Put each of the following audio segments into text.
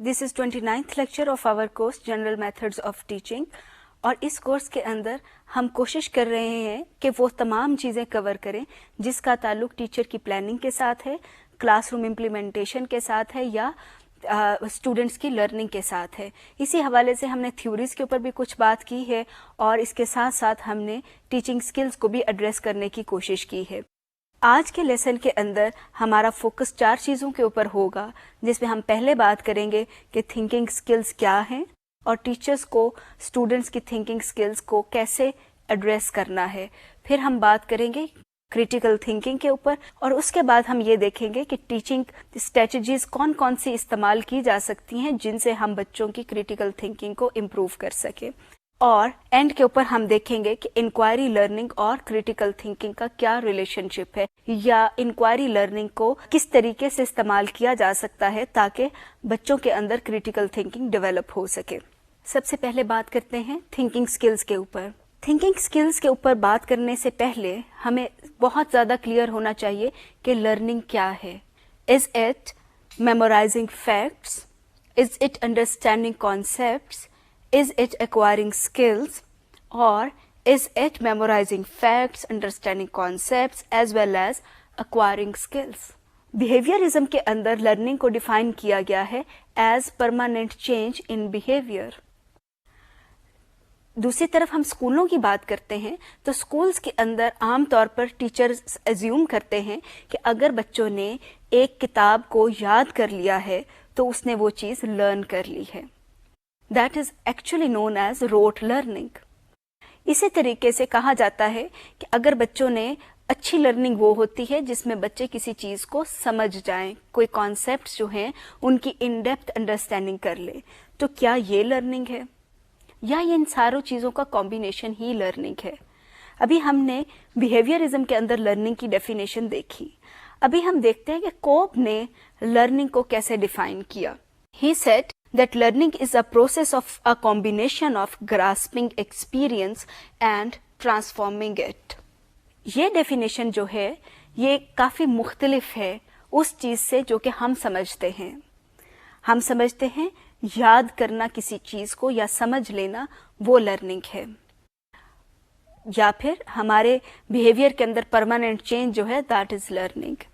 This is 29th lecture of our course General Methods of Teaching اور اس course کے اندر ہم کوشش کر رہے ہیں کہ وہ تمام چیزیں کور کریں جس کا تعلق ٹیچر کی پلاننگ کے ساتھ ہے، کلاس روم امپلیمنٹیشن کے ساتھ ہے یا اسٹوڈنٹس کی لرننگ کے ساتھ ہے۔ اسی حوالے سے ہم نے تھیوریز کے اوپر بھی کچھ بات کی ہے اور اس کے ساتھ ساتھ ہم نے ٹیچنگ سکلز کو بھی ایڈریس کرنے کی کوشش کی ہے۔ آج کے لیسن کے اندر ہمارا فوکس 4 چیزوں کے اوپر ہوگا، جس میں ہم پہلے بات کریں گے کہ تھنکنگ سکلز کیا ہیں اور ٹیچرز کو اسٹوڈنٹس کی تھنکنگ سکلز کو کیسے ایڈریس کرنا ہے۔ پھر ہم بات کریں گے کریٹیکل تھنکنگ کے اوپر اور اس کے بعد ہم یہ دیکھیں گے کہ ٹیچنگ اسٹریٹجیز کون کون سی استعمال کی جا سکتی ہیں جن سے ہم بچوں کی کریٹیکل تھنکنگ کو امپروو کر سکیں، اور اینڈ کے اوپر ہم دیکھیں گے کہ انکوائری لرننگ اور کریٹیکل تھنکنگ کا کیا ریلیشن شپ ہے یا انکوائری لرننگ کو کس طریقے سے استعمال کیا جا سکتا ہے تاکہ بچوں کے اندر کریٹیکل تھنکنگ ڈیولپ ہو سکے۔ سب سے پہلے بات کرتے ہیں تھنکنگ سکلز کے اوپر۔ تھنکنگ سکلز کے اوپر بات کرنے سے پہلے ہمیں بہت زیادہ کلیئر ہونا چاہیے کہ لرننگ کیا ہے۔ Is it memorising facts? Is it understanding concepts? Is it acquiring skills? Or is it memorizing facts, understanding concepts as well as acquiring skills? Behaviorism کے اندر لرننگ کو ڈیفائن کیا گیا ہے as permanent change in behavior. دوسری طرف ہم اسکولوں کی بات کرتے ہیں تو اسکولس کے اندر عام طور پر ٹیچرز ایزیوم کرتے ہیں کہ اگر بچوں نے ایک کتاب کو یاد کر لیا ہے تو اس نے وہ چیز لرن کر لی ہے۔ That is actually known as rote learning. اسی طریقے سے کہا جاتا ہے کہ اگر بچوں نے اچھی لرننگ وہ ہوتی ہے جس میں بچے کسی چیز کو سمجھ جائیں، کوئی کانسیپٹس جو ہیں ان کی ان ڈیپتھ انڈرسٹینڈنگ کر لے، تو کیا یہ لرننگ ہے یا یہ ان ساروں چیزوں کا کمبینیشن ہی لرننگ ہے؟ ابھی ہم نے بیہیویئرزم کے اندر لرننگ کی ڈیفینیشن دیکھی، ابھی ہم دیکھتے ہیں کہ کوب نے لرننگ کو کیسے ڈیفائن کیا۔ He said that learning is a process of a combination of grasping experience and transforming it. یہ ڈیفینیشن جو ہے یہ کافی مختلف ہے اس چیز سے جو کہ ہم سمجھتے ہیں۔ ہم سمجھتے ہیں یاد کرنا کسی چیز کو یا سمجھ لینا وہ لرننگ ہے، یا پھر ہمارے بیہیویئر کے اندر پرماننٹ چینج جو ہے that is learning.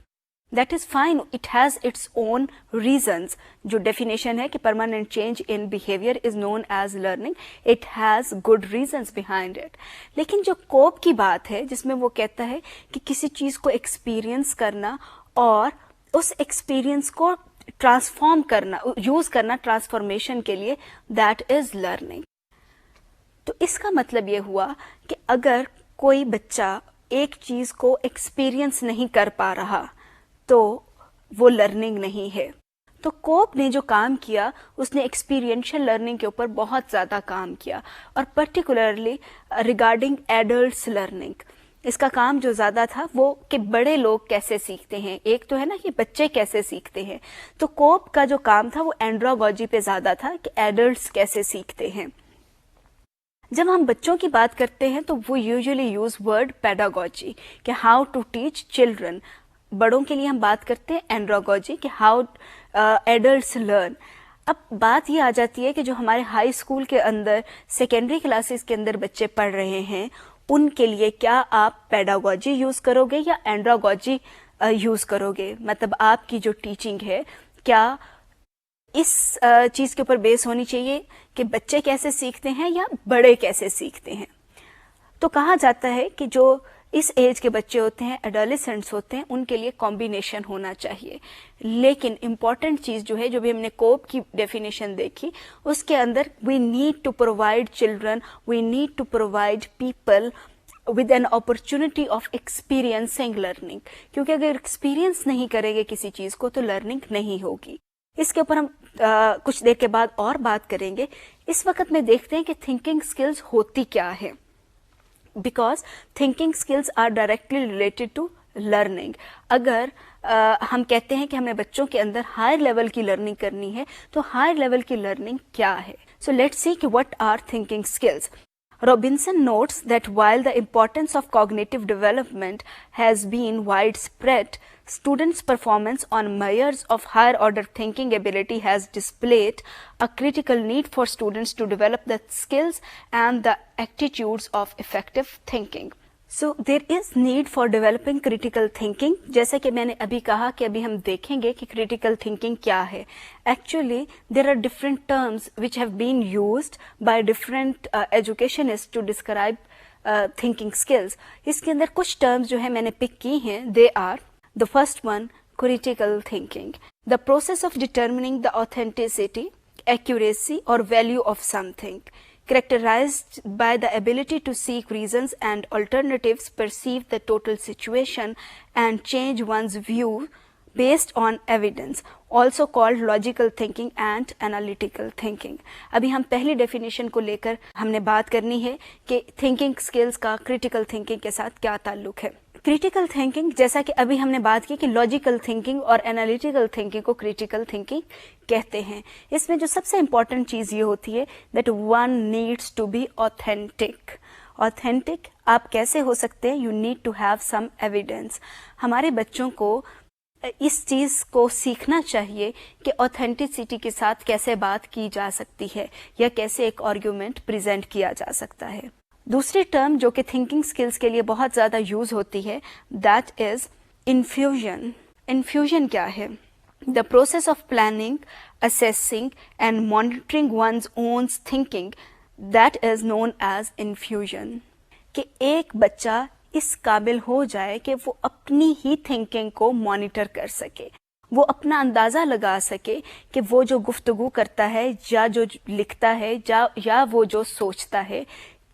That is fine, it has its own reasons. جو definition ہے کہ permanent change in behavior is known as learning, it has good reasons behind it. لیکن جو کوب کی بات ہے جس میں وہ کہتا ہے کہ کسی چیز کو ایکسپیرئنس کرنا اور اس ایکسپیرئنس کو ٹرانسفارم کرنا، یوز کرنا ٹرانسفارمیشن کے لیے، that is learning. تو اس کا مطلب یہ ہوا کہ اگر کوئی بچہ ایک چیز کو ایکسپیرئنس نہیں کر پا رہا تو وہ لرننگ نہیں ہے۔ تو کوب نے جو کام کیا اس نے ایکسپیرینشل لرننگ کے اوپر بہت زیادہ کام کیا اور پرٹیکولرلی ریگارڈنگ ایڈلٹس لرننگ۔ اس کا کام جو زیادہ تھا وہ کہ بڑے لوگ کیسے سیکھتے ہیں، ایک تو ہے نا کہ بچے کیسے سیکھتے ہیں، تو کوب کا جو کام تھا وہ اینڈراگوجی پہ زیادہ تھا کہ ایڈلٹس کیسے سیکھتے ہیں۔ جب ہم بچوں کی بات کرتے ہیں تو وہ یوزلی یوز ورڈ پیڈاگوجی کہ ہاؤ ٹو ٹیچ چلڈرن۔ بڑوں کے لیے ہم بات کرتے ہیں اینڈراگوجی کہ ہاؤ ایڈلٹس لرن۔ اب بات یہ آ جاتی ہے کہ جو ہمارے ہائی اسکول کے اندر سیکنڈری کلاسز کے اندر بچے پڑھ رہے ہیں ان کے لیے کیا آپ پیڈاگوجی یوز کرو گے یا اینڈراگوجی یوز کرو گے؟ مطلب آپ کی جو ٹیچنگ ہے کیا اس چیز کے اوپر بیس ہونی چاہیے کہ بچے کیسے سیکھتے ہیں یا بڑے کیسے سیکھتے ہیں؟ تو کہا جاتا ہے کہ جو اس ایج کے بچے ہوتے ہیں، ایڈولسنٹس ہوتے ہیں، ان کے لیے کمبینیشن ہونا چاہیے۔ لیکن امپورٹنٹ چیز جو ہے جو بھی ہم نے کوب کی ڈیفینیشن دیکھی اس کے اندر we need to provide children, we need to provide people with an opportunity of experiencing learning, کیونکہ اگر ایکسپیرئنس نہیں کریں گے کسی چیز کو تو لرننگ نہیں ہوگی۔ اس کے اوپر ہم کچھ دیر کے بعد اور بات کریں گے۔ اس وقت میں دیکھتے ہیں کہ تھنکنگ سکلز ہوتی کیا ہے، because thinking skills are directly related to learning. اگر ہم کہتے ہیں کہ ہمیں بچوں کے اندر ہائر لیول کی لرننگ کرنی ہے تو ہائر لیول کی لرننگ کیا ہے؟ سو لیٹس سی کہ what are thinking skills. Robinson notes that while the importance of cognitive development has been widespread, students' performance on measures of higher order thinking ability has displayed a critical need for students to develop the skills and the attitudes of effective thinking. So there is need for developing critical thinking. جیسا کہ میں نے ابھی کہا کہ ابھی ہم دیکھیں گے کہ critical thinking کیا ہے. Actually there are different terms which have been used by different educationists to describe thinking skills. اس کے اندر کچھ terms جو ہے میں نے پک کی ہیں. They are the first one, critical thinking, the process of determining the authenticity, accuracy or value of something, characterized by the ability to seek reasons and alternatives, perceive the total situation, and change one's view based on evidence, also called logical thinking and analytical thinking. ابھی ہم پہلی definition کو لے کر ہم نے بات کرنی ہے کہ تھنکنگ اسکلس کا کریٹیکل تھنکنگ کے ساتھ کیا تعلق ہے. کریٹیکل تھنکنگ جیسا کہ ابھی ہم نے بات کی کہ لاجیکل تھنکنگ اور انالیٹیکل تھنکنگ کو کریٹیکل تھنکنگ کہتے ہیں. اس میں جو سب سے امپورٹنٹ چیز یہ ہوتی ہے that one needs to be authentic. Authentic آپ کیسے ہو سکتے ہیں؟ You need to have some evidence. ہمارے بچوں کو اس چیز کو سیکھنا چاہیے کہ اوتھینٹسٹی کے ساتھ کیسے بات کی جا سکتی ہے یا کیسے ایک آرگیومنٹ پریزنٹ کیا جا سکتا ہے. دوسری ٹرم جو کہ تھنکنگ اسکلس کے لیے بہت زیادہ یوز ہوتی ہے دیٹ از انفیوژن. انفیوژن کیا ہے؟ The process of planning, assessing and monitoring one's own thinking, that is known as infusion. کہ ایک بچہ اس قابل ہو جائے کہ وہ اپنی ہی تھنکنگ کو مانیٹر کر سکے, وہ اپنا اندازہ لگا سکے کہ وہ جو گفتگو کرتا ہے یا جو لکھتا ہے یا وہ جو سوچتا ہے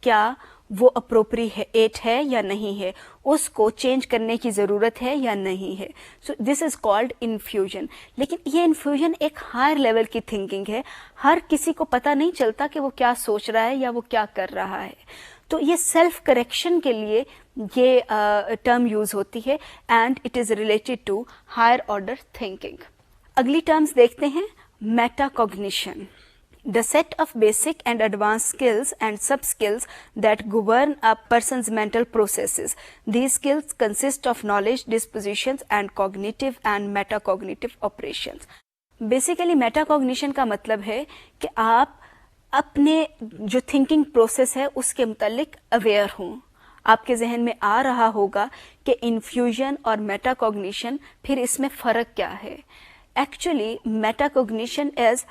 کیا وہ اپروپریٹ ہے یا نہیں ہے, اس کو چینج کرنے کی ضرورت ہے یا نہیں ہے. سو دس از کالڈ انفیوژن. لیکن یہ انفیوژن ایک ہائر لیول کی تھنکنگ ہے. ہر کسی کو پتہ نہیں چلتا کہ وہ کیا سوچ رہا ہے یا وہ کیا کر رہا ہے. تو یہ سیلف کریکشن کے لیے یہ ٹرم یوز ہوتی ہے and it is related to higher order thinking. اگلی ٹرمز دیکھتے ہیں. Metacognition, the set of basic and advanced skills and sub-skills that govern a person's mental processes. These skills consist of knowledge, dispositions, and cognitive and metacognitive operations. Basically, metacognition کا مطلب ہے کہ آپ اپنے جو thinking process ہے اس کے متعلق aware ہوں. آپ کے ذہن میں آ رہا ہوگا کہ انفیوژن اور میٹاکوگنیشن پھر اس میں فرق کیا ہے. Actually, metacognition is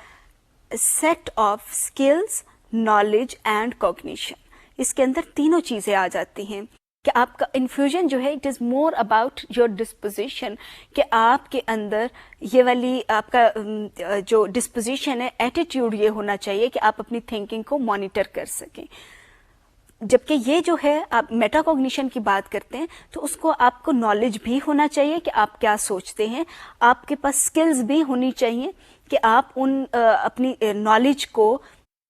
set of skills, knowledge and cognition. اس کے اندر تینوں چیزیں آ جاتی ہیں کہ آپ کا انفیوژن جو ہے it is more about your disposition, کہ آپ کے اندر یہ والی آپ کا جو ڈسپوزیشن ہے, ایٹیٹیوڈ یہ ہونا چاہیے کہ آپ اپنی تھنکنگ کو مانیٹر کر سکیں. جبکہ یہ جو ہے آپ میٹا کوگنیشن کی بات کرتے ہیں تو اس کو آپ کو نالج بھی ہونا چاہیے کہ آپ کیا سوچتے ہیں, آپ کے پاس اسکلز بھی ہونی چاہیے کہ آپ ان اپنی نالج کو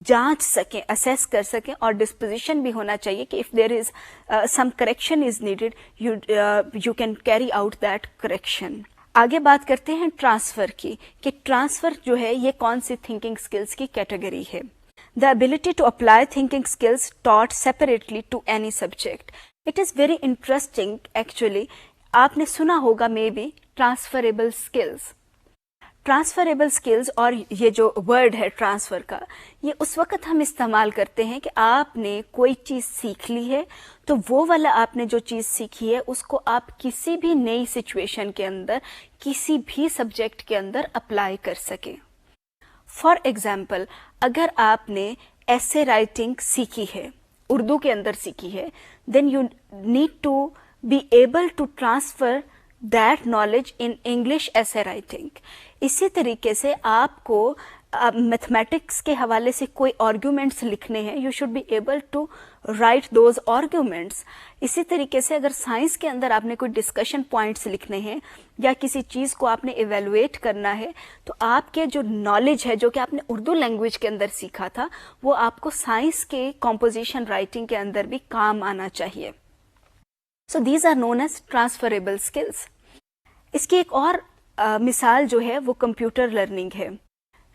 جانچ سکیں, اسیس کر سکیں, اور ڈسپوزیشن بھی ہونا چاہیے کہ if there is some correction is needed you can carry out that correction. آگے بات کرتے ہیں ٹرانسفر کی, کہ ٹرانسفر جو ہے یہ کون سی تھنکنگ اسکلس کی کیٹیگری ہے. The ability to apply thinking skills taught separately to any subject. It is very interesting actually. آپ نے سنا ہوگا maybe transferable skills. Transferable skills اور یہ جو ورڈ ہے ٹرانسفر کا, یہ اس وقت ہم استعمال کرتے ہیں کہ آپ نے کوئی چیز سیکھ لی ہے تو وہ والا آپ نے جو چیز سیکھی ہے اس کو آپ کسی بھی نئی سچویشن کے اندر, کسی بھی سبجیکٹ کے اندر اپلائی کر سکیں. فار ایگزامپل, اگر آپ نے ایسے رائٹنگ سیکھی ہے, اردو کے اندر سیکھی ہے, then you need to be able to transfer that knowledge in English essay writing. اسی طریقے سے آپ کو میتھمیٹکس کے حوالے سے کوئی آرگیومنٹس لکھنے ہیں, you should be able to write those arguments. اسی طریقے سے اگر سائنس کے اندر آپ نے کوئی ڈسکشن پوائنٹس لکھنے ہیں یا کسی چیز کو آپ نے ایویلویٹ کرنا ہے, تو آپ کے جو نالج ہے جو کہ آپ نے اردو لینگویج کے اندر سیکھا تھا وہ آپ کو سائنس کے کمپوزیشن رائٹنگ کے اندر بھی کام آنا چاہیے. So these are known as transferable skills. اس کی ایک اور مثال جو ہے وہ کمپیوٹر لرننگ ہے.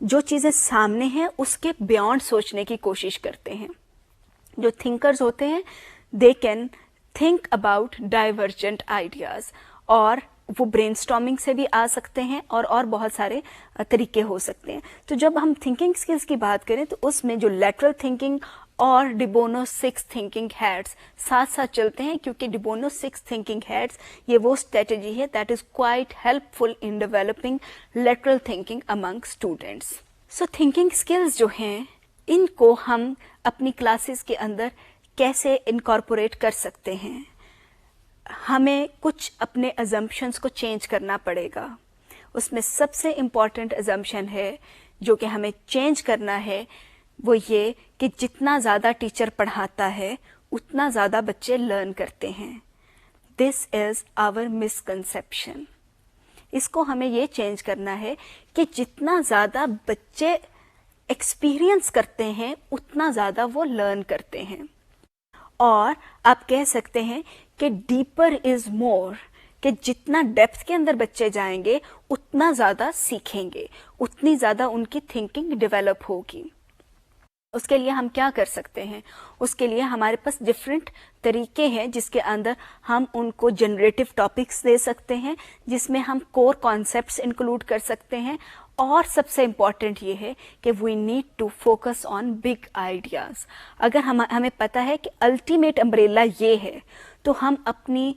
جو چیزیں سامنے ہیں اس کے بیونڈ سوچنے کی کوشش کرتے ہیں. جو تھنکرز ہوتے ہیں they can think about divergent ideas, اور وہ برین اسٹارمنگ سے بھی آ سکتے ہیں اور بہت سارے طریقے ہو سکتے ہیں. تو جب ہم تھنکنگ اسکلس کی بات کریں تو اس میں جو لیٹرل تھنکنگ اور ڈیبونو 6 تھنکنگ ہیڈس ساتھ ساتھ چلتے ہیں, کیونکہ ڈیبونو 6 تھنکنگ ہیڈس یہ وہ اسٹریٹجی ہے that is quite helpful in developing lateral thinking among students. So thinking skills جو ہیں ان کو ہم اپنی کلاسز کے اندر کیسے انکارپوریٹ کر سکتے ہیں؟ ہمیں کچھ اپنے ازمپشنس کو چینج کرنا پڑے گا. اس میں سب سے امپورٹنٹ ازمپشن ہے جو کہ ہمیں چینج کرنا ہے وہ یہ کہ جتنا زیادہ ٹیچر پڑھاتا ہے اتنا زیادہ بچے لرن کرتے ہیں. دس از آور مسکنسیپشن. اس کو ہمیں یہ چینج کرنا ہے کہ جتنا زیادہ بچے ایکسپیرئنس کرتے ہیں اتنا زیادہ وہ لرن کرتے ہیں. اور آپ کہہ سکتے ہیں کہ ڈیپر از مور, کہ جتنا ڈیپتھ کے اندر بچے جائیں گے اتنا زیادہ سیکھیں گے, اتنی زیادہ ان کی تھنکنگ ڈیولپ ہوگی. اس کے لیے ہم کیا کر سکتے ہیں؟ اس کے لیے ہمارے پاس ڈفرینٹ طریقے ہیں جس کے اندر ہم ان کو جنریٹو ٹاپکس دے سکتے ہیں, جس میں ہم کور کانسیپٹس انکلوڈ کر سکتے ہیں. اور سب سے امپورٹنٹ یہ ہے کہ we need to focus on big ideas. اگر ہمیں پتہ ہے کہ الٹیمیٹ امبریلا یہ ہے تو ہم اپنی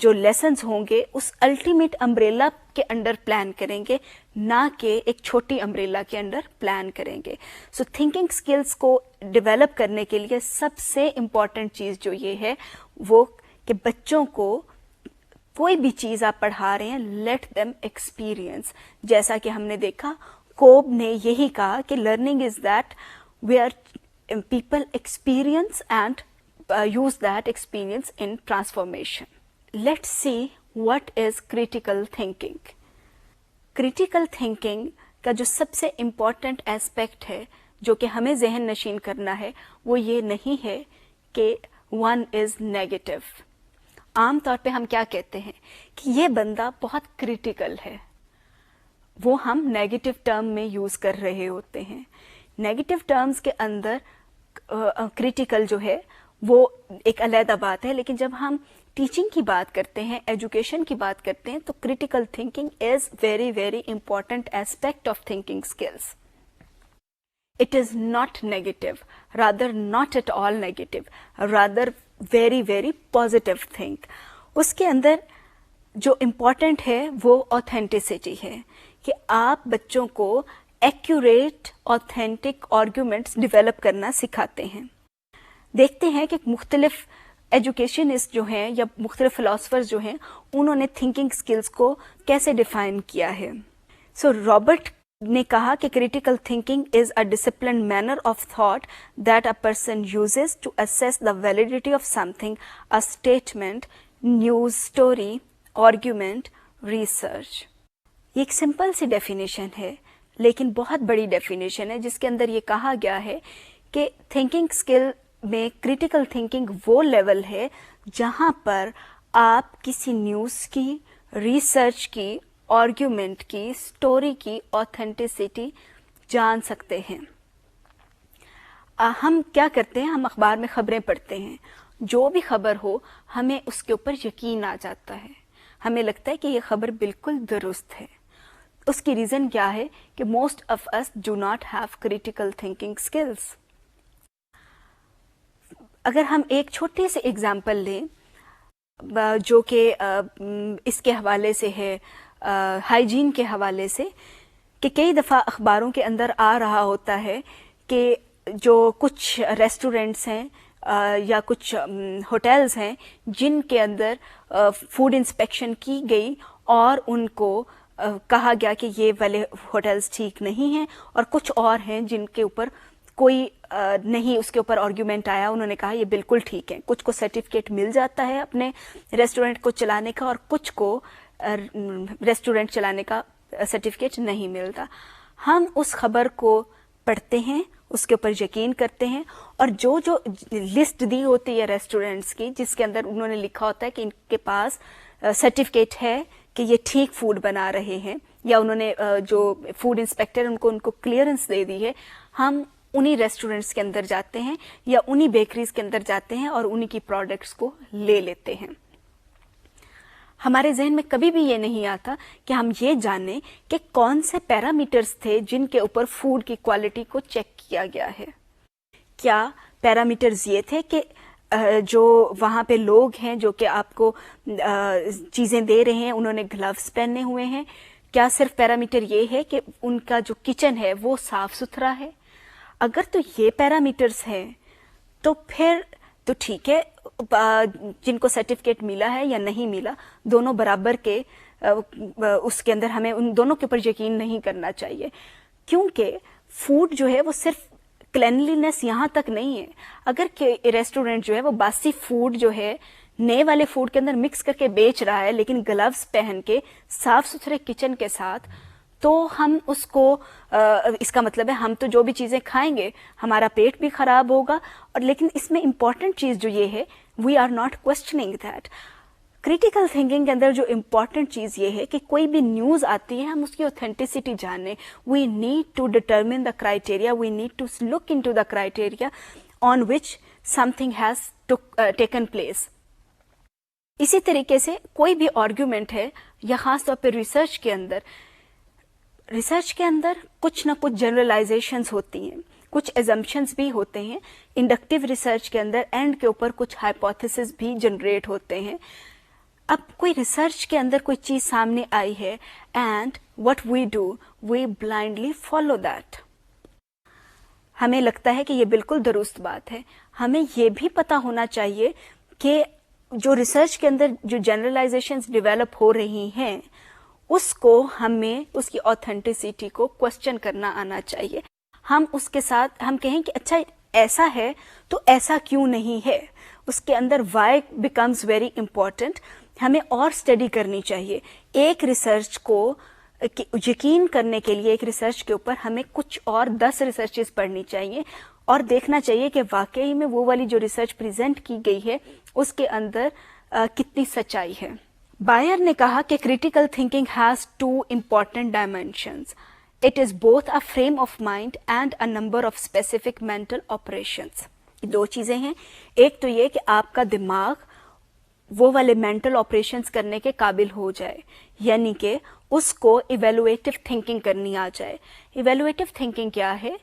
جو لیسنز ہوں گے اس الٹیمیٹ امبریلا کے انڈر پلان کریں گے, نہ کہ ایک چھوٹی امبریلا کے انڈر پلان کریں گے. سو تھنکنگ اسکلس کو ڈیولپ کرنے کے لیے سب سے امپورٹنٹ چیز جو یہ ہے وہ کہ بچوں کو کوئی بھی چیز آپ پڑھا رہے ہیں لیٹ دیم ایکسپیرئنس. جیسا کہ ہم نے دیکھا کوب نے یہی کہا کہ learning is that where people experience and use that experience in transformation. Let's see what is critical thinking. Critical thinking کا جو سب سے امپورٹنٹ ایسپیکٹ ہے جو کہ ہمیں ذہن نشین کرنا ہے وہ یہ نہیں ہے کہ one is negative. عام طور پہ ہم کیا کہتے ہیں کہ یہ بندہ بہت کریٹیکل ہے, وہ ہم نیگیٹو ٹرم میں یوز کر رہے ہوتے ہیں. نیگیٹو ٹرمز کے اندر کریٹیکل جو ہے وہ ایک علیحدہ بات ہے, لیکن جب ہم ٹیچنگ کی بات کرتے ہیں, ایجوکیشن کی بات کرتے ہیں تو critical thinking is very very important aspect of thinking skills. It is not negative, rather not at all negative, rather very very positive thing. اس کے اندر جو امپورٹنٹ ہے وہ آتھینٹسٹی ہے کہ آپ بچوں کو ایکوریٹ آتھینٹک آرگیومنٹس ڈیولپ کرنا سکھاتے ہیں. دیکھتے ہیں کہ مختلف ایجوکیشنسٹ جو ہیں یا مختلف فلاسفرز جو ہیں انہوں نے تھنکنگ اسکلس کو کیسے ڈیفائن کیا ہے. سو رابرٹ نے کہا کہ critical thinking is a disciplined manner of thought that a person uses to assess the validity of something, a statement, news story, argument, research. یہ ایک سمپل سی ڈیفینیشن ہے لیکن بہت بڑی ڈیفینیشن ہے جس کے اندر یہ کہا گیا ہے کہ تھنکنگ اسکل میں کریٹیکل تھنکنگ وہ لیول ہے جہاں پر آپ کسی نیوز کی, ریسرچ کی, آرگیومنٹ کی, اسٹوری کی آتھینٹسٹی جان سکتے ہیں. ہم کیا کرتے ہیں, ہم اخبار میں خبریں پڑھتے ہیں, جو بھی خبر ہو ہمیں اس کے اوپر یقین آ جاتا ہے, ہمیں لگتا ہے کہ یہ خبر بالکل درست ہے. اس کی ریزن کیا ہے کہ most of us do not have critical thinking skills. اگر ہم ایک چھوٹی سی ایگزامپل لیں جو کہ اس کے حوالے سے ہے, ہائیجین کے حوالے سے, کہ کئی دفعہ اخباروں کے اندر آ رہا ہوتا ہے کہ جو کچھ ریسٹورینٹس ہیں یا کچھ ہوٹلز ہیں جن کے اندر فوڈ انسپیکشن کی گئی اور ان کو کہا گیا کہ یہ والے ہوٹلز ٹھیک نہیں ہیں, اور کچھ اور ہیں جن کے اوپر کوئی نہیں اس کے اوپر آرگیومنٹ آیا, انہوں نے کہا یہ بالکل ٹھیک ہے. کچھ کو سرٹیفکیٹ مل جاتا ہے اپنے ریسٹورینٹ کو چلانے کا اور کچھ کو ریسٹورینٹ چلانے کا سرٹیفکیٹ نہیں ملتا. ہم اس خبر کو پڑھتے ہیں, اس کے اوپر یقین کرتے ہیں, اور جو لسٹ دی ہوتی ہے ریسٹورینٹس کی جس کے اندر انہوں نے لکھا ہوتا ہے کہ ان کے پاس سرٹیفکیٹ ہے کہ یہ ٹھیک فوڈ بنا رہے ہیں, یا انہوں نے جو فوڈ انسپیکٹر ان کو کلیئرنس دے دی ہے، ہم انہی ریسٹورینٹس کے اندر جاتے ہیں یا انہی بیکریز کے اندر جاتے ہیں اور انہی کی پروڈکٹس کو لے لیتے ہیں. ہمارے ذہن میں کبھی بھی یہ نہیں آتا کہ ہم یہ جانیں کہ کون سے پیرامیٹرز تھے جن کے اوپر فوڈ کی کوالٹی کو چیک کیا گیا ہے. کیا پیرامیٹرز یہ تھے کہ جو وہاں پہ لوگ ہیں جو کہ آپ کو چیزیں دے رہے ہیں انہوں نے گلوز پہنے ہوئے ہیں؟ کیا صرف پیرامیٹر یہ ہے کہ ان کا جو کچن ہے وہ صاف ستھرا ہے؟ اگر تو یہ پیرامیٹرز ہیں تو پھر تو ٹھیک ہے، جن کو سرٹیفکیٹ ملا ہے یا نہیں ملا دونوں برابر کے، اس کے اندر ہمیں ان دونوں کے اوپر یقین نہیں کرنا چاہیے، کیونکہ فوڈ جو ہے وہ صرف کلینلینس یہاں تک نہیں ہے. اگر کہ ریسٹورینٹ جو ہے وہ باسی فوڈ جو ہے نئے والے فوڈ کے اندر مکس کر کے بیچ رہا ہے لیکن گلوز پہن کے صاف ستھرے کچن کے ساتھ، تو ہم اس کو اس کا مطلب ہے ہم تو جو بھی چیزیں کھائیں گے ہمارا پیٹ بھی خراب ہوگا. اور لیکن اس میں امپورٹنٹ چیز جو یہ ہے، we are not questioning that. Critical thinking کے اندر جو امپورٹنٹ چیز یہ ہے کہ کوئی بھی نیوز آتی ہے ہم اس کی اوتھینٹسٹی جانیں. We need to determine the criteria, we need to look into the criteria on which something has taken place. اسی طریقے سے کوئی بھی آرگیومنٹ ہے یا خاص طور پہ ریسرچ کے اندر کچھ نہ کچھ جنرلائزیشنز ہوتی ہیں، کچھ ایزمپشنز بھی ہوتے ہیں. انڈکٹیو ریسرچ کے اندر اینڈ کے اوپر کچھ ہائپوتھیسز بھی جنریٹ ہوتے ہیں. اب کوئی ریسرچ کے اندر کوئی چیز سامنے آئی ہے and what we do, we blindly follow that. ہمیں لگتا ہے کہ یہ بالکل درست بات ہے. ہمیں یہ بھی پتا ہونا چاہیے کہ جو ریسرچ کے اندر جو جنرلائزیشنز ڈیولپ ہو رہی ہیں اس کو ہمیں اس کی اوتھینٹسٹی کو کوسچن کرنا آنا چاہیے. ہم اس کے ساتھ ہم کہیں کہ اچھا ایسا ہے تو ایسا کیوں نہیں ہے، اس کے اندر وائی بیکمز ویری امپورٹنٹ. ہمیں اور اسٹڈی کرنی چاہیے. ایک ریسرچ کو یقین کرنے کے لیے ایک ریسرچ کے اوپر ہمیں کچھ اور 10 ریسرچز پڑھنی چاہیے اور دیکھنا چاہیے کہ واقعی میں وہ والی جو ریسرچ پریزنٹ کی گئی ہے اس کے اندر کتنی سچائی ہے. بائر نے کہا کہ critical thinking has 2 important dimensions. It is both a frame of mind and a number of specific mental operations. 2 چیزیں ہیں. ایک تو یہ کہ آپ کا دماغ وہ والے مینٹل آپریشنز کرنے کے قابل ہو جائے، یعنی کہ اس کو ایویلویٹو تھنکنگ کرنی آ جائے. ایویلویٹو تھنکنگ کیا ہے؟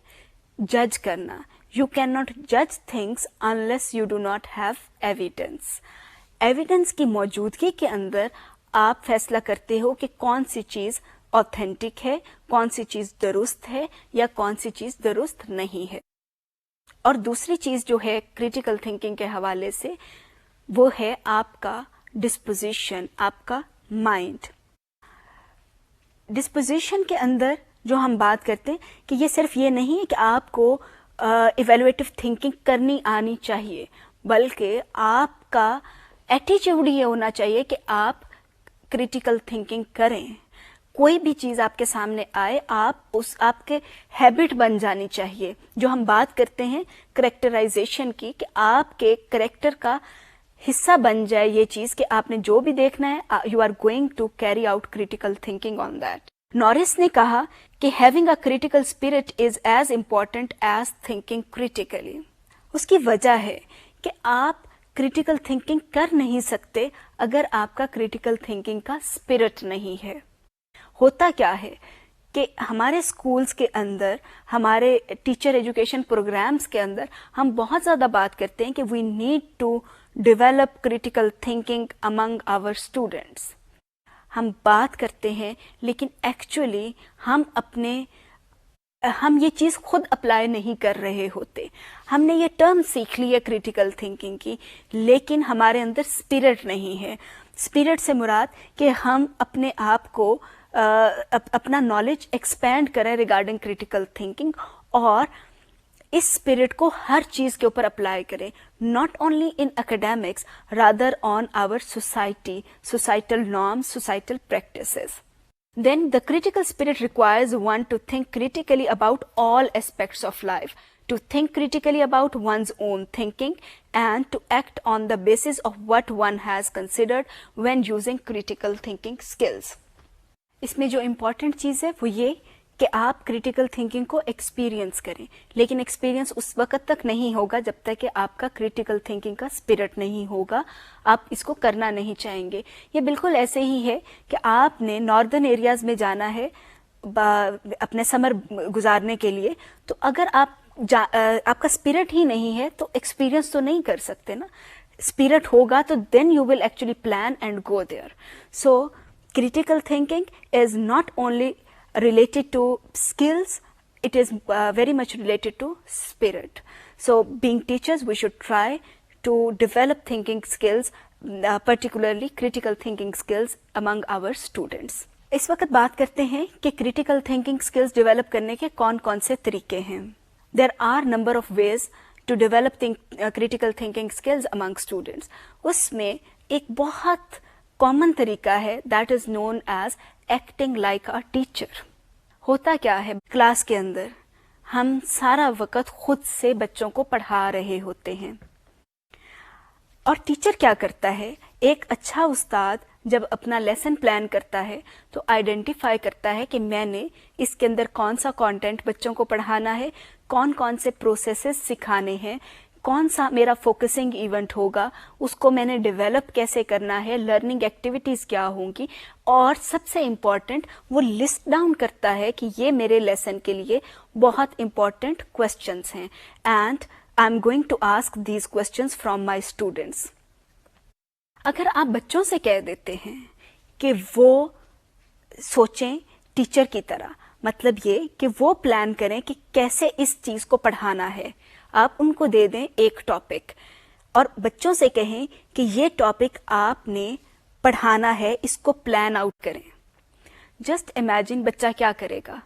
جج کرنا. You cannot judge things unless you do not have evidence. Evidence کی موجودگی کے اندر آپ فیصلہ کرتے ہو کہ کون سی چیز اوتھینٹک ہے، کون سی چیز درست ہے یا کون سی چیز درست نہیں ہے. اور دوسری چیز جو ہے کریٹیکل تھنکنگ کے حوالے سے وہ ہے آپ کا ڈسپوزیشن، آپ کا مائنڈ. ڈسپوزیشن کے اندر جو ہم بات کرتے ہیں کہ یہ صرف یہ نہیں ہے کہ آپ کو ایویلویٹو تھنکنگ کرنی آنی چاہیے، بلکہ آپ کا ایٹیچیوڈ یہ ہونا چاہیے کہ آپ کریٹیکل تھنکنگ کریں. کوئی بھی چیز آپ کے سامنے آئے آپ کے ہیبٹ بن جانی چاہیے. جو ہم بات کرتے ہیں کریکٹرائزیشن کی، کہ آپ کے کریکٹر کا حصہ بن جائے یہ چیز کہ آپ نے جو بھی دیکھنا ہے you are going to carry out critical thinking on that. Norris نے کہا کہ having a critical spirit is as important as thinking critically. اس کی وجہ ہے کہ آپ کریٹیکل تھنکنگ کر نہیں سکتے اگر آپ کا کریٹیکل تھنکنگ کا اسپرٹ نہیں ہے. ہوتا کیا ہے کہ ہمارے اسکولس کے اندر، ہمارے ٹیچر ایجوکیشن پروگرامس کے اندر ہم بہت زیادہ بات کرتے ہیں کہ we need to develop critical thinking among our students. ہم بات کرتے ہیں لیکن ایکچولی ہم یہ چیز خود اپلائی نہیں کر رہے ہوتے. ہم نے یہ ٹرم سیکھ لی ہے کریٹیکل تھنکنگ کی، لیکن ہمارے اندر اسپرٹ نہیں ہے. اسپرٹ سے مراد کہ ہم اپنے آپ کو اپنا نالج ایکسپینڈ کریں ریگارڈنگ کریٹیکل تھنکنگ اور اس اسپرٹ کو ہر چیز کے اوپر اپلائی کریں، not only in academics rather on our society, societal norms, societal practices. Then the critical spirit requires one to think critically about all aspects of life, to think critically about one's own thinking and to act on the basis of what one has considered when using critical thinking skills. اس میں جو important چیز ہے وہ یہ کہ آپ critical thinking کو experience کریں، لیکن ایکسپیرینس اس وقت تک نہیں ہوگا جب تک کہ آپ کا کریٹیکل تھنکنگ کا اسپرٹ نہیں ہوگا، آپ اس کو کرنا نہیں چاہیں گے. یہ بالکل ایسے ہی ہے کہ آپ نے ناردرن ایریاز میں جانا ہے اپنے سمر گزارنے کے لیے، تو اگر آپ کا اسپرٹ ہی نہیں ہے تو ایکسپیرینس تو نہیں کر سکتے نا. اسپرٹ ہوگا تو then you will actually plan and go there. So critical thinking is not only related to skills, it is very much related to spirit. So being teachers, we should try to develop thinking skills, particularly critical thinking skills among our students. اس وقت بات کرتے ہیں کہ critical thinking skills develop کرنے کے کون کون سے طریقے ہیں. There are number of ways to develop critical thinking skills among students. اس میں ایک بہت کامن طریقہ ہے that is known as acting like a teacher. ہوتا کیا ہے کلاس کے اندر ہم سارا وقت خود سے بچوں کو پڑھا رہے ہوتے ہیں، اور ٹیچر کیا کرتا ہے، ایک اچھا استاد جب اپنا لیسن پلان کرتا ہے تو آئیڈینٹیفائی کرتا ہے کہ میں نے اس کے اندر کون سا کانٹینٹ بچوں کو پڑھانا ہے، کون کون سے پروسیسز سکھانے ہیں، کون سا میرا فوکسنگ ایونٹ ہوگا، اس کو میں نے ڈیولپ کیسے کرنا ہے، لرننگ ایکٹیویٹیز کیا ہوں گی، اور سب سے امپورٹنٹ وہ لسٹ ڈاؤن کرتا ہے کہ یہ میرے لیسن کے لیے بہت امپورٹنٹ کوشچنس ہیں and I am going to ask these questions from my students. اگر آپ بچوں سے کہہ دیتے ہیں کہ وہ سوچیں ٹیچر کی طرح، مطلب یہ کہ وہ پلان کریں کہ کیسے اس چیز کو پڑھانا ہے، آپ ان کو دے دیں ایک ٹاپک اور بچوں سے کہیں کہ یہ ٹاپک آپ نے پڑھانا ہے، اس کو پلان آؤٹ کریں. جسٹ امیجن بچہ کیا کرے گا،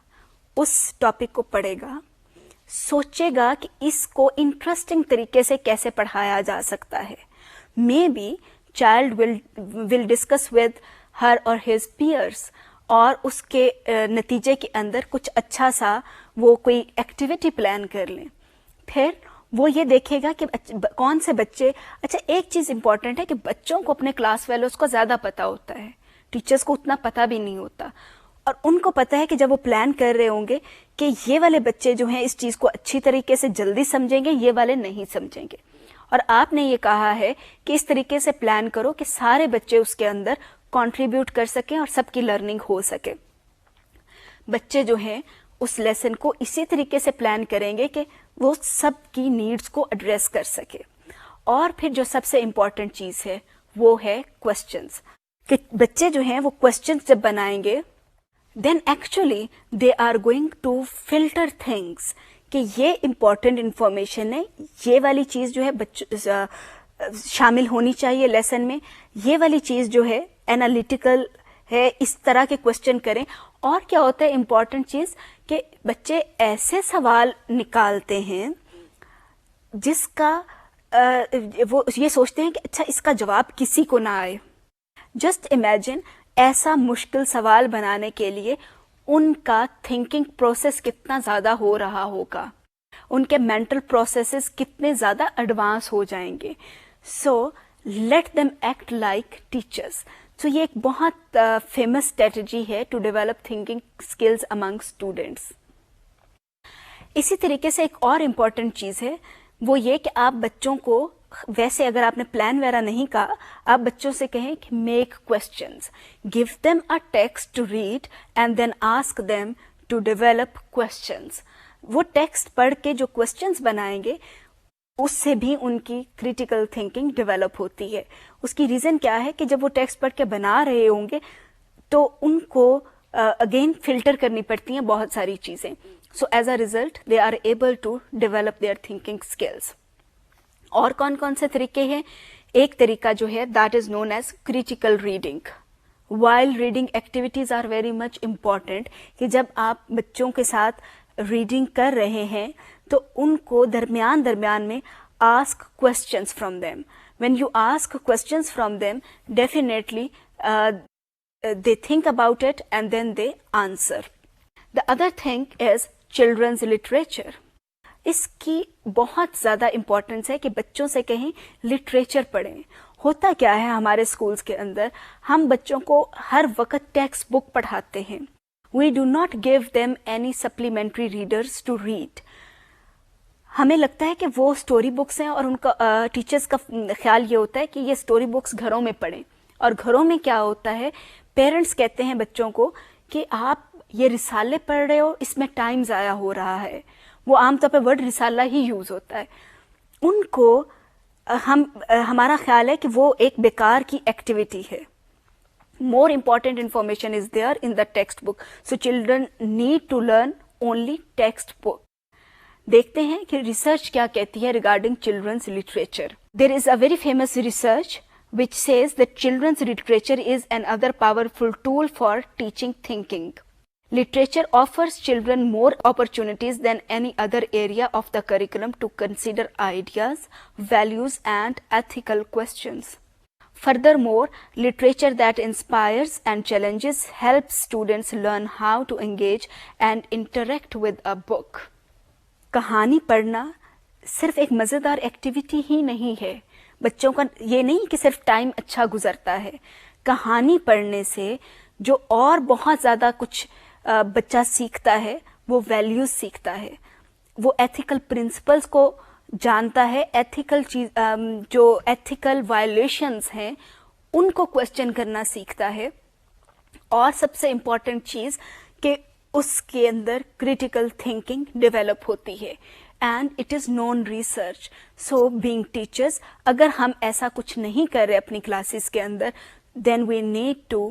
اس ٹاپک کو پڑھے گا، سوچے گا کہ اس کو انٹرسٹنگ طریقے سے کیسے پڑھایا جا سکتا ہے. Maybe child will discuss with her اور ہز پیئرس، اور اس کے نتیجے کے اندر کچھ اچھا سا وہ کوئی ایکٹیویٹی پلان کر لیں. پھر وہ یہ دیکھے گا کہ کون سے بچے، اچھا ایک چیز امپورٹنٹ ہے کہ بچوں کو اپنے کلاس فیلوز کو زیادہ پتا ہوتا ہے، ٹیچرز کو اتنا پتا بھی نہیں ہوتا، اور ان کو پتا ہے کہ جب وہ پلان کر رہے ہوں گے کہ یہ والے بچے جو ہیں اس چیز کو اچھی طریقے سے جلدی سمجھیں گے، یہ والے نہیں سمجھیں گے. اور آپ نے یہ کہا ہے کہ اس طریقے سے پلان کرو کہ سارے بچے اس کے اندر کنٹریبیوٹ کر سکیں اور سب کی لرننگ ہو سکے. بچے جو ہیں اس لیسن کو اسی طریقے سے پلان کریں گے کہ وہ سب کی نیڈز کو ایڈریس کر سکے. اور پھر جو سب سے امپورٹنٹ چیز ہے وہ ہے کوشچنس، کہ بچے جو ہیں وہ کوشچنس جب بنائیں گے then actually they are going to filter things, کہ یہ امپورٹنٹ انفارمیشن ہے، یہ والی چیز جو ہے بچوں شامل ہونی چاہیے لیسن میں، یہ والی چیز جو ہے انالیٹیکل ہے، اس طرح کے کوشچن کریں. اور کیا ہوتا ہے امپورٹنٹ چیز کہ بچے ایسے سوال نکالتے ہیں جس کا وہ یہ سوچتے ہیں کہ اچھا اس کا جواب کسی کو نہ آئے. جسٹ امیجن ایسا مشکل سوال بنانے کے لیے ان کا تھنکنگ پروسیس کتنا زیادہ ہو رہا ہوگا، ان کے مینٹل پروسیسز کتنے زیادہ ایڈوانس ہو جائیں گے. So let them act like teachers. تو یہ ایک بہت فیمس اسٹریٹجی ہے to develop thinking skills among students. اسی طریقے سے ایک اور امپورٹنٹ چیز ہے وہ یہ کہ آپ بچوں کو، ویسے اگر آپ نے پلان وغیرہ نہیں کہا، آپ بچوں سے کہیں کہ make questions, give them a text to read and then ask them to develop questions. وہ ٹیکسٹ پڑھ کے جو کوشچنز بنائیں گے اس سے بھی ان کی کریٹیکل تھنکنگ ڈیولپ ہوتی ہے. اس کی ریزن کیا ہے کہ جب وہ ٹیکسٹ پڑھ کے بنا رہے ہوں گے تو ان کو اگین فلٹر کرنی پڑتی ہیں بہت ساری چیزیں. So as a result they are able to develop their thinking skills. اور کون کون سے طریقے ہیں؟ ایک طریقہ جو ہے that is known as critical reading. While reading activities are very much important, کہ جب آپ بچوں کے ساتھ ریڈنگ کر رہے ہیں تو ان کو درمیان میں ask questions from them. When you ask questions from them definitely they think about it and then they answer. The other thing is children's literature. اس کی بہت زیادہ امپورٹنس ہے کہ بچوں سے کہیں لٹریچر پڑھیں ہوتا کیا ہے ہمارے اسکولس کے اندر، ہم بچوں کو ہر وقت ٹیکسٹ بک پڑھاتے ہیں. We do not give them any supplementary readers to read. ہمیں لگتا ہے کہ وہ اسٹوری بکس ہیں اور ان کا ٹیچرس کا خیال یہ ہوتا ہے کہ یہ اسٹوری بکس گھروں میں پڑھیں. اور گھروں میں کیا ہوتا ہے، پیرنٹس کہتے ہیں بچوں کو کہ آپ یہ رسالے پڑھ رہے ہو، اس میں ٹائم ضائع ہو رہا ہے. وہ عام طور پہ ورڈ رسالہ ہی یوز ہوتا ہے. ان کو ہمارا خیال ہے کہ وہ ایک بیکار کی ایکٹیویٹی ہے. More important information is there in the textbook, so children need to learn only textbook. دیکھتے ہیں کہ ریسرچ کیا کہتی ہے regarding childrens literature. There is a very famous research which says that children's literature is another powerful tool for teaching thinking. Literature offers children more opportunities than any other area of the curriculum to consider ideas, values, and ethical questions. Furthermore, literature that inspires and challenges helps students learn how to engage and interact with a book. کہانی پڑھنا صرف ایک مزیدار activity ہی نہیں ہے. بچوں کا یہ نہیں کہ صرف ٹائم اچھا گزرتا ہے. کہانی پڑھنے سے جو اور بہت زیادہ کچھ بچہ سیکھتا ہے، وہ ویلیوز سیکھتا ہے، وہ ایتھیکل پرنسپلس کو جانتا ہے، ایتھیکل جو ایتھیکل وائلیشنز ہیں ان کو کوسچن کرنا سیکھتا ہے. اور سب سے امپورٹنٹ چیز کہ اس کے اندر کریٹیکل تھنکنگ ڈیولپ ہوتی ہے. And it is known research. So being teachers, اگر ہم ایسا کچھ نہیں کر رہے اپنی کلاسز کے اندر، then we need to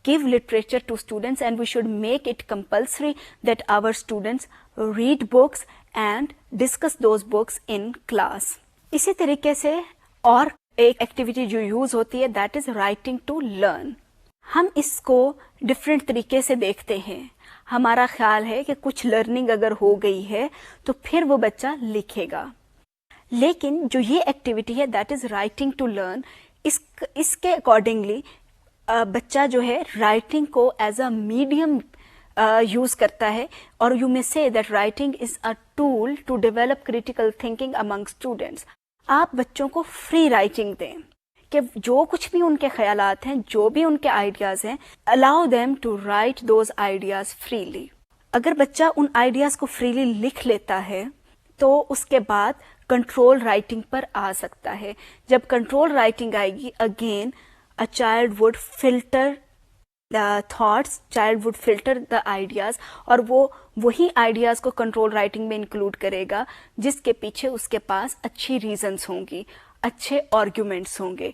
give literature to students and we should make it compulsory that our students read books and discuss those books in class. اسی طریقے سے اور ایک ایکٹیویٹی جو یوز ہوتی ہے that is writing to learn. ہم اس کو ڈفرینٹ طریقے سے دیکھتے ہیں. ہمارا خیال ہے کہ کچھ لرننگ اگر ہو گئی ہے تو پھر وہ بچہ لکھے گا، لیکن جو یہ ایکٹیویٹی ہے that is writing to learn, اس کے اکارڈنگلی بچہ جو ہے رائٹنگ کو ایز اے میڈیم یوز کرتا ہے. اور you may say that writing is a tool to develop critical thinking among students. آپ بچوں کو فری رائٹنگ دیں کہ جو کچھ بھی ان کے خیالات ہیں، جو بھی ان کے آئیڈیاز ہیں، allow them to write those ideas freely. اگر بچہ ان آئیڈیاز کو فریلی لکھ لیتا ہے تو اس کے بعد کنٹرول رائٹنگ پر آ سکتا ہے. جب کنٹرول رائٹنگ آئے گی، again a child would filter the thoughts, child would filter the ideas، اور وہ وہی آئیڈیاز کو کنٹرول رائٹنگ میں انکلوڈ کرے گا جس کے پیچھے اس کے پاس اچھی ریزنس ہوں گی، اچھے آرگیومنٹس ہوں گے،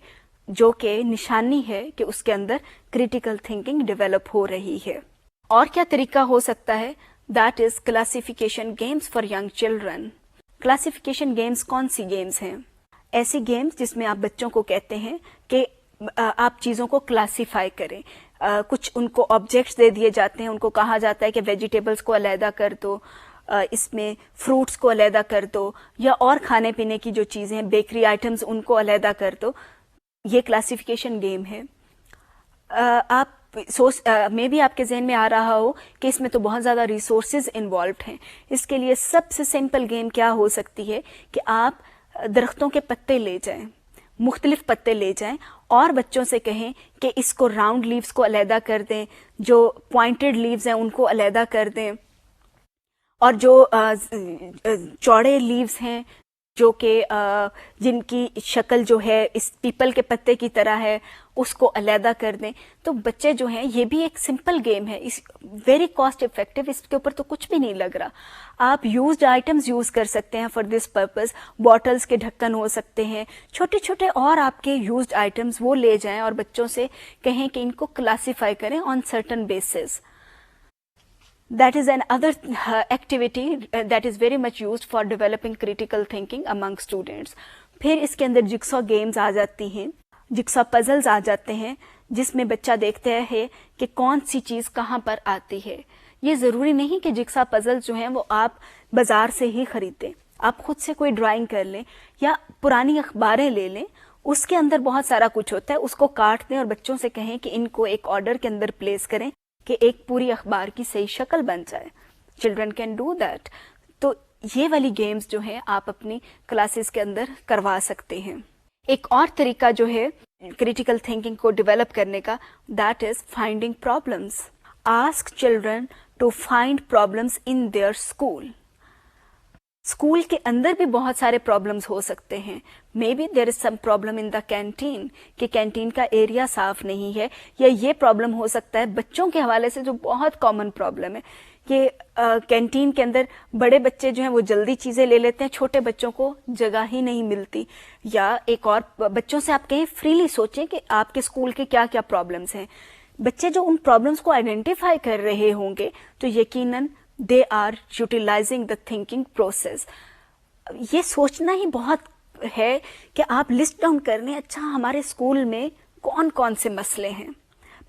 جو کہ نشانی ہے کہ اس کے اندر کریٹیکل تھنکنگ ڈیولپ ہو رہی ہے. اور کیا طریقہ ہو سکتا ہے؟ That is classification games for young children. Classification games کون سی گیمس ہیں؟ ایسی گیمس جس میں آپ بچوں کو کہتے ہیں کہ آپ چیزوں کو کلاسیفائی کریں. کچھ ان کو آبجیکٹس دے دیے جاتے ہیں، ان کو کہا جاتا ہے کہ ویجیٹیبلس کو علیحدہ کر دو، اس میں فروٹس کو علیحدہ کر دو، یا اور کھانے پینے کی جو چیزیں ہیں، بیکری آئٹمس، ان کو علیحدہ کر دو. یہ کلاسیفیکیشن گیم ہے. آپ میں بھی آپ کے ذہن میں آ رہا ہو کہ اس میں تو بہت زیادہ ریسورسز انوالوڈ ہیں. اس کے لیے سب سے سمپل گیم کیا ہو سکتی ہے کہ آپ درختوں کے پتے لے جائیں، مختلف پتے لے جائیں اور بچوں سے کہیں کہ اس کو راؤنڈ لیوز کو علیحدہ کر دیں، جو پوائنٹڈ لیوز ہیں ان کو علیحدہ کر دیں، اور جو چوڑے لیوز ہیں جو کہ جن کی شکل جو ہے اس پیپل کے پتے کی طرح ہے، اس کو علیحدہ کر دیں. تو بچے جو ہیں، یہ بھی ایک سمپل گیم ہے، ویری کاسٹ افیکٹو، اس کے اوپر تو کچھ بھی نہیں لگ رہا. آپ یوزڈ آئٹمز یوز کر سکتے ہیں فار دس پرپز. باٹلز کے ڈھکن ہو سکتے ہیں، چھوٹے چھوٹے اور آپ کے یوزڈ آئٹمز وہ لے جائیں اور بچوں سے کہیں کہ ان کو کلاسیفائی کریں on certain bases. That is another activity that is very much used for developing critical thinking among students. پھر اس کے اندر جگسا گیمز آ جاتی ہیں، جگسا پزلز آ جاتے ہیں، جس میں بچہ دیکھتا ہے کہ کون سی چیز کہاں پر آتی ہے. یہ ضروری نہیں کہ جگسا پزلز جو ہیں وہ آپ بازار سے ہی خریدیں. آپ خود سے کوئی ڈرائنگ کر لیں یا پرانی اخباریں لے لیں، اس کے اندر بہت سارا کچھ ہوتا ہے، اس کو کاٹ دیں اور بچوں سے کہیں کہ ان کو ایک آرڈر کے اندر پلیس کریں کہ ایک پوری اخبار کی صحیح شکل بن جائے. Children can do that. تو یہ والی گیمز جو ہیں آپ اپنی کلاسز کے اندر کروا سکتے ہیں. ایک اور طریقہ جو ہے کریٹیکل تھنکنگ کو ڈیولپ کرنے کا, that is finding problems. Ask children to find problems in their school. School کے اندر بھی بہت سارے پرابلمس ہو سکتے ہیں. May be there is some problem in the canteen, کہ کینٹین کا ایریا صاف نہیں ہے, یا یہ پرابلم ہو سکتا ہے بچوں کے حوالے سے جو بہت کامن پرابلم ہے کہ کینٹین کے اندر بڑے بچے جو ہیں وہ جلدی چیزیں لے لیتے ہیں, چھوٹے بچوں کو جگہ ہی نہیں ملتی. یا ایک اور, بچوں سے آپ کہیں فریلی سوچیں کہ آپ کے اسکول کے کیا کیا پرابلمس ہیں. بچے جو ان پرابلمس کو آئیڈینٹیفائی کر رہے ہوں گے تو یقیناً they are utilizing the thinking process. یہ سوچنا ہی بہت ہے کہ آپ لسٹ ڈاؤن کر لیں, اچھا ہمارے اسکول میں کون کون سے مسئلے ہیں.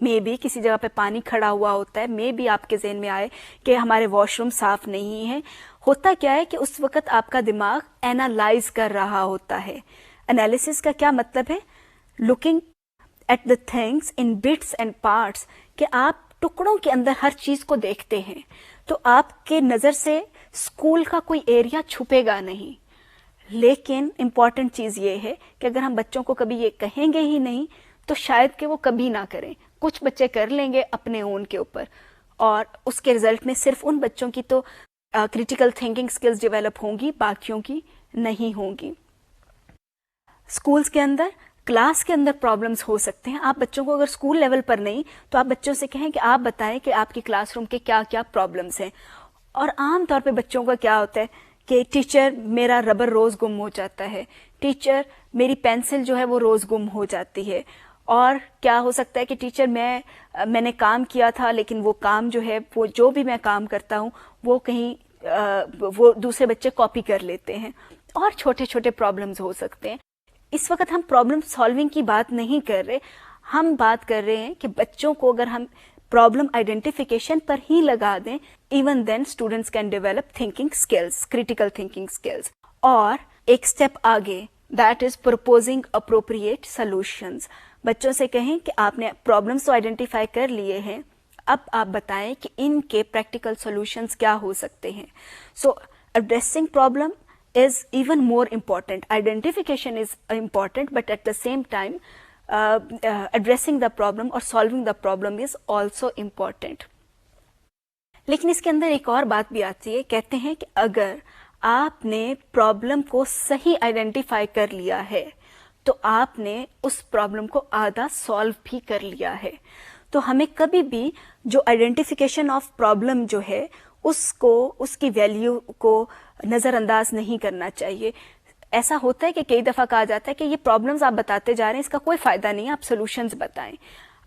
مے بی کسی جگہ پہ پانی کھڑا ہوا ہوتا ہے, مے بی آپ کے ذہن میں آئے کہ ہمارے واش روم صاف نہیں ہے. ہوتا کیا ہے کہ اس وقت آپ کا دماغ اینالائز کر رہا ہوتا ہے. انالیسس کا کیا مطلب ہے؟ Looking at the things in bits and parts, کہ آپ ٹکڑوں کے اندر ہر چیز کو دیکھتے ہیں. تو آپ کے نظر سے اسکول کا کوئی ایریا چھپے گا نہیں. لیکن امپورٹنٹ چیز یہ ہے کہ اگر ہم بچوں کو کبھی یہ کہیں گے ہی نہیں تو شاید کہ وہ کبھی نہ کریں. کچھ بچے کر لیں گے اپنے اون کے اوپر, اور اس کے رزلٹ میں صرف ان بچوں کی تو کریٹیکل تھنکنگ سکلز ڈیولپ ہوں گی, باقیوں کی نہیں ہوں گی. اسکولس کے اندر, کلاس کے اندر پرابلمس ہو سکتے ہیں. آپ بچوں کو اگر اسکول لیول پر نہیں تو آپ بچوں سے کہیں کہ آپ بتائیں کہ آپ کی کلاس روم کے کیا کیا پرابلمس ہیں. اور عام طور پہ بچوں کا کیا ہوتا ہے کہ ٹیچر میرا ربر روز گم ہو جاتا ہے, ٹیچر میری پینسل جو ہے وہ روز گم ہو جاتی ہے. اور کیا ہو سکتا ہے کہ ٹیچر میں نے کام کیا تھا لیکن وہ کام جو ہے وہ جو بھی میں کام کرتا ہوں وہ کہیں وہ دوسرے بچے کاپی کر لیتے ہیں. اور چھوٹے چھوٹے پرابلمس ہو سکتے ہیں. اس وقت ہم پرابلم سالونگ کی بات نہیں کر رہے, ہم بات کر رہے ہیں کہ بچوں کو اگر ہم پرابلم آئیڈینٹیفیکیشن پر ہی لگا دیں, even then students can develop thinking skills, critical thinking skills. اور ایک اسٹیپ آگے, that is proposing appropriate solutions. بچوں سے کہیں کہ آپ نے پرابلمس تو آئیڈینٹیفائی کر لیے ہیں, اب آپ بتائیں کہ ان کے پریکٹیکل سولوشنز کیا ہو سکتے ہیں. So addressing problem is even more important. Identification is important, but at the same time, addressing the problem or solving the problem is also important. لیکن اس کے اندر ایک اور بات بھی آتی ہے, کہتے ہیں کہ اگر آپ نے پرابلم کو صحیح آئیڈینٹیفائی کر لیا ہے تو آپ نے اس پرابلم کو آدھا سالو بھی کر لیا ہے. تو ہمیں کبھی بھی جو آئیڈینٹیفیکیشن آف پرابلم جو ہے اس کی ویلیو کو نظر انداز نہیں کرنا چاہیے. ایسا ہوتا ہے کہ کئی دفعہ کہا جاتا ہے کہ یہ پرابلمس آپ بتاتے جا رہے ہیں, اس کا کوئی فائدہ نہیں ہے, آپ سولوشنز بتائیں.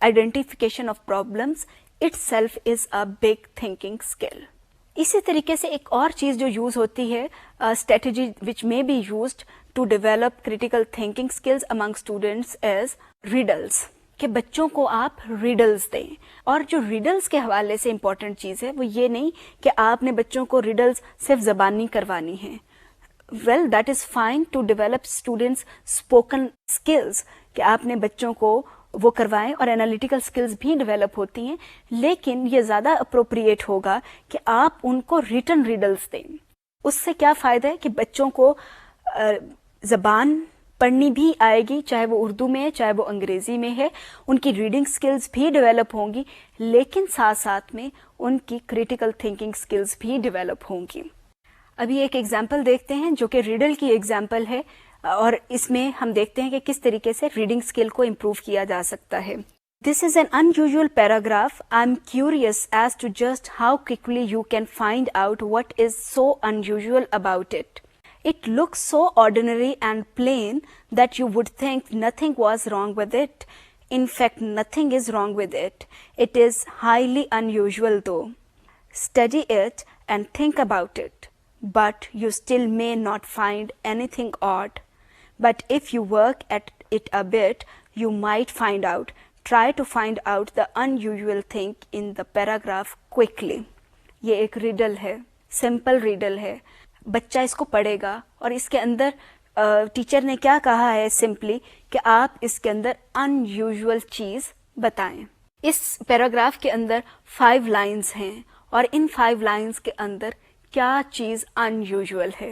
Identification of problems it self is a big thinking skill. اسی طریقے سے ایک اور چیز جو یوز ہوتی ہے, strategy which may be used to develop critical thinking skills among students as riddles, کہ بچوں کو آپ ریڈلز دیں. اور جو ریڈلز کے حوالے سے امپورٹنٹ چیز ہے وہ یہ نہیں کہ آپ نے بچوں کو ریڈلز صرف زبانی کروانی ہیں. Well that is fine to develop students spoken skills, کہ آپ نے بچوں کو وہ کروائیں, اور انالیٹیکل اسکلز بھی ڈیولپ ہوتی ہیں. لیکن یہ زیادہ اپروپریٹ ہوگا کہ آپ ان کو ریٹن ریڈلز دیں. اس سے کیا فائدہ ہے کہ بچوں کو زبان پڑھنی بھی آئے گی, چاہے وہ اردو میں ہے چاہے وہ انگریزی میں ہے, ان کی ریڈنگ سکلز بھی ڈیولپ ہوں گی, لیکن ساتھ ساتھ میں ان کی کریٹیکل تھنکنگ سکلز بھی ڈیولپ ہوں گی. ابھی ایک ایگزامپل دیکھتے ہیں جو کہ ریڈل کی ایگزامپل ہے, اور اس میں ہم دیکھتے ہیں کہ کس طریقے سے ریڈنگ سکل کو امپروو کیا جا سکتا ہے. This is an unusual paragraph. I'm curious as to just how quickly you can find out what is so unusual about it. It looks so ordinary and plain that you would think nothing was wrong with it. In fact, nothing is wrong with it. It is highly unusual though. Study it and think about it. But you still may not find anything odd. But if you work at it a bit, you might find out. Try to find out the unusual thing in the paragraph quickly. یہ ایک riddle ہے, simple riddle ہے. بچہ اس کو پڑھے گا اور اس کے اندر teacher نے کیا کہا ہے سمپلی کہ آپ اس کے اندر ان یوزول چیز بتائیں. اس پیراگراف کے اندر 5 لائنز ہیں اور ان 5 لائنز کے اندر کیا چیز ان یوزول ہے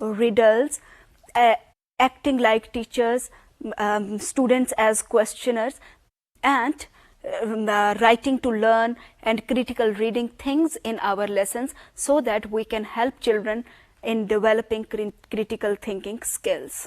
riddles, acting like teachers, students as questioners, and writing to learn and critical reading things in our lessons so that we can help children in developing critical thinking skills.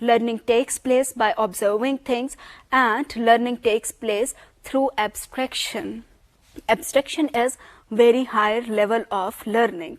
learning takes place by observing things, and learning takes place through abstraction. Abstraction is very higher level of learning.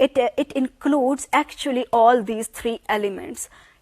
it includes actually all these 3 elements.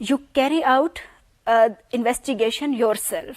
you carry out investigation yourself.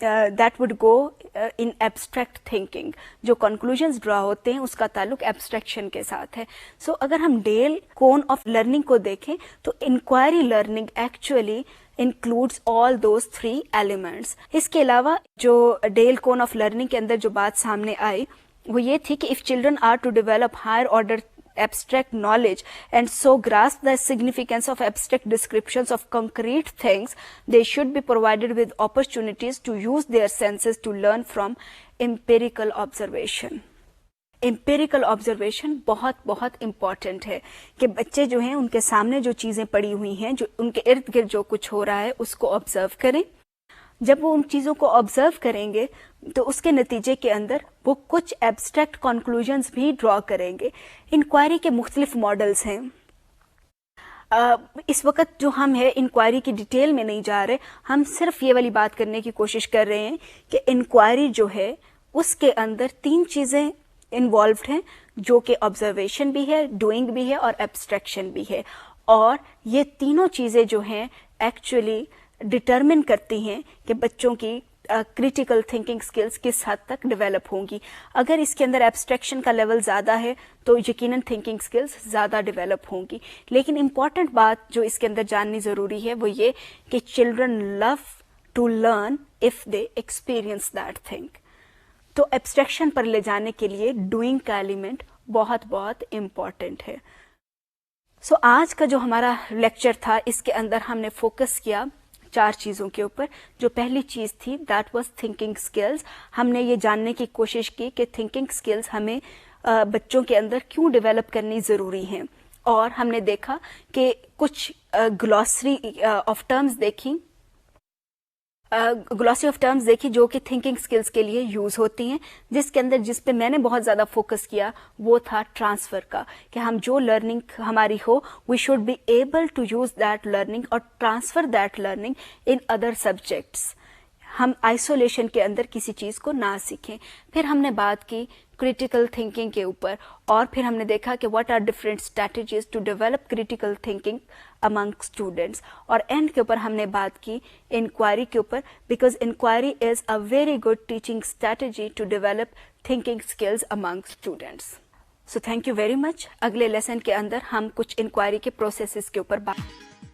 that would go in abstract thinking. جو conclusions draw ہوتے ہیں اس کا تعلق abstraction کے ساتھ ہے. So اگر ہم ڈیل کون آف لرننگ کو دیکھیں تو inquiry learning actually includes all those 3 elements. اس کے علاوہ جو ڈیل کون آف لرننگ کے اندر جو بات سامنے آئی وہ یہ تھی کہ if children are to develop higher order abstract knowledge and so grasp the significance of abstract descriptions of concrete things, they should be provided with opportunities to use their senses to learn from empirical observation. Empirical observation بہت بہت important ہے کہ بچے جو ہیں ان کے سامنے جو چیزیں پڑی ہوئی ہیں، جو ان کے ارد گرد جو کچھ ہو رہا ہے اس کو آبزرو کریں. جب وہ ان چیزوں کو آبزرو کریں گے تو اس کے نتیجے کے اندر وہ کچھ ایبسٹریکٹ کنکلوژنز بھی ڈرا کریں گے. انکوائری کے مختلف ماڈلز ہیں. اس وقت جو ہم ہے انکوائری کی ڈیٹیل میں نہیں جا رہے، ہم صرف یہ والی بات کرنے کی کوشش کر رہے ہیں کہ انکوائری جو ہے اس کے اندر 3 چیزیں انوالوڈ ہیں جو کہ آبزرویشن بھی ہے، ڈوئنگ بھی ہے اور ایبسٹریکشن بھی ہے. اور یہ تینوں چیزیں جو ہیں ایکچولی ڈٹرمن کرتی ہیں کہ بچوں کی کریٹیکل تھنکنگ سکلز کس حد تک ڈیولپ ہوں گی. اگر اس کے اندر ایبسٹریکشن کا لیول زیادہ ہے تو یقیناً تھنکنگ سکلز زیادہ ڈیولپ ہوں گی. لیکن امپورٹنٹ بات جو اس کے اندر جاننی ضروری ہے وہ یہ کہ children love to learn of the experience that thing. تو ایبسٹریکشن پر لے جانے کے لیے ڈوئنگ کا ایلیمنٹ بہت بہت امپورٹنٹ ہے. سو آج کا جو ہمارا لیکچر تھا اس کے اندر ہم نے فوکس کیا 4 چیزوں کے اوپر. جو پہلی چیز تھی دیٹ واز تھنکنگ سکلز. ہم نے یہ جاننے کی کوشش کی کہ تھنکنگ سکلز ہمیں بچوں کے اندر کیوں ڈیولپ کرنی ضروری ہیں، اور ہم نے دیکھا کہ کچھ گلوسری آف ٹرمز دیکھی جو کہ تھنکنگ سکلز کے لیے یوز ہوتی ہیں. جس پہ میں نے بہت زیادہ فوکس کیا وہ تھا ٹرانسفر کا، کہ ہم جو لرننگ ہماری ہو we should be able to use that learning اور transfer that learning in other subjects. ہم آئسولیشن کے اندر کسی چیز کو نہ سیکھیں. پھر ہم نے بات کی کریٹیکل تھنکنگ کے اوپر، اور پھر ہم نے دیکھا کہ what are different strategies to develop critical thinking among students. اور اینڈ کے اوپر ہم نے بات کی انکوائری کے اوپر، because inquiry is a very good teaching strategy to develop thinking skills among students. So thank you very much. اگلے لیسن کے اندر ہم کچھ انکوائری کے پروسیسز کے اوپر بات